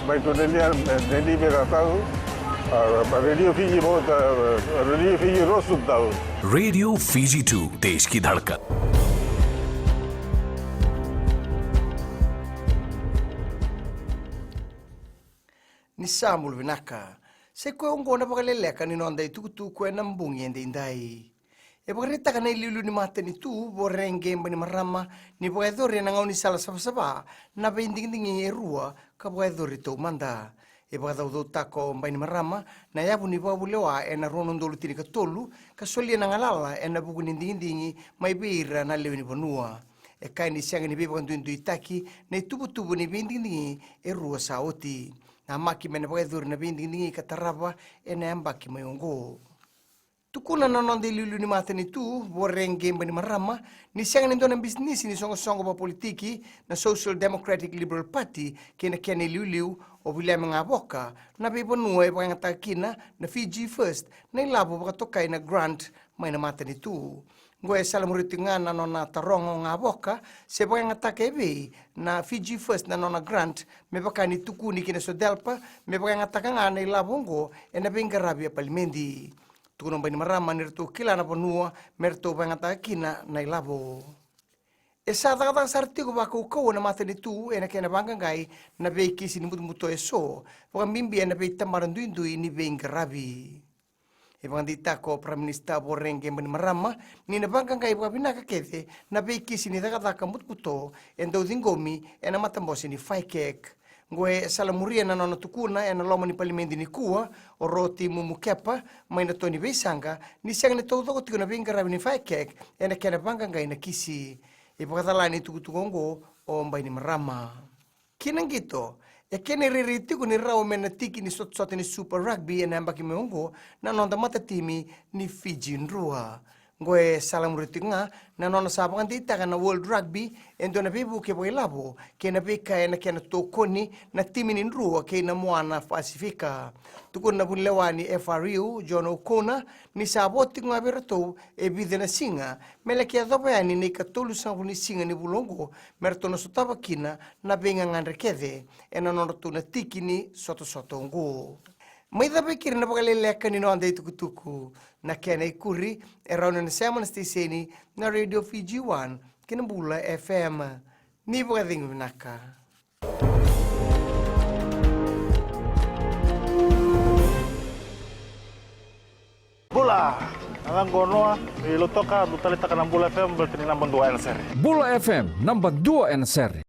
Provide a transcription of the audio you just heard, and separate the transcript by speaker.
Speaker 1: baik tu Dendi mereka tahu, radio Fiji बहुत radio Fiji रोज सुनता हूँ.
Speaker 2: रेडियो फीजी 2 देश की धड़कन.
Speaker 3: Ni Samuel Vinaka. Se koe ungo na pakaleleka ni nonda i tukutu koe na mbungi ende indai. E pakarita ka na iliulu ni mata ni tu, borenge mba ni marama, ni pakadhori na ngau ni sala sabasaba, na pa indingdingi e rua, ka pakadhori tau manda. E pakadhau tako mba ni marama, na yapu ni pabulewa e na rono ndolu tini ka tolu, ka solia na ngalala e na buku ni indingdingi, mai beira na leo ni panua. E kai ni sianga ni bepa kantuintu itaki, na i tubu ni indingdingi e rua sa oti. Na maki mena pakadhuri na indingdingi ka tarapa, e na ambaki mai ongo. Tukuna na nonde liulu ni mata ni tu, borenge mba ni marama, ni sianga ni ndona bisnisi ni songo pa politiki na Social Democratic Liberal Party kena kene liuliu o William Ngaboka na pepo nua e pakangata kina na Fiji First na ilabo pakatokai na grant mai na mata ni tu. Ngoe salamuriti nga na nona tarongo Ngaboka se pakangata kebe na Fiji First na nona grant me pakani tukuni kina Sodelpa me pakangata ka nga na ilabo ngo e na pengarabi a palimendi. Tukuna mbani marama nirtu kila na panua mertu pangata kina na ilabo. E sa takatang sartigo bako ukaw na mata ni tu e na kena bangangay na bei kisi ni muto e so pakambimbi na bei tamaranduindui ni bei ngarabi. E pangandita ko Prime Minister Borenge mbani marama ni na bangangay pakabinaka kete na bei kisi ni takataka muto e ndau dingomi e na matambosi ni faikek. Ngoe salamuria na nona tukuna e na loma ni palimendi ni kua o roti mumukepa mai na toni beisanga ni siang ni todo tiko na bingarabi ni faikek e na kena bangangai na kisi e pakatala ni tukutukongo o mbai ni marama. Kinang gito, e kene riritiku ni rao mena tiki ni sot ni Super Rugby e na ambaki meongo na nonda mata timi ni Fiji nrua. Ngoe salamuriti nga na nona sabang dita ka na World Rugby endo na bibu ke labo ke na bika na ke na tokoni na timi ni nrua ke na moana Pasifika. Tukun na bunlewani FRU John O'Connor ni saboti nga berato e bide na singa mele ke adopayani ni katulu sang ni singa ni bulongo merto na sotaba kina na benga ngandrekede e na nona tu na tiki ni soto ngo. May dabikir na pakalileka ni noanda itukutuku na kena ikuri e rauna na sema na stiseni na Radio Fiji 1 kinambula FM. Ni pakading vinaka.
Speaker 1: Bula, ang gonoa ilutoka dutalita ka ng Bula FM bertini nambang 2 NSR.
Speaker 4: Bula FM nambang 2 NSR.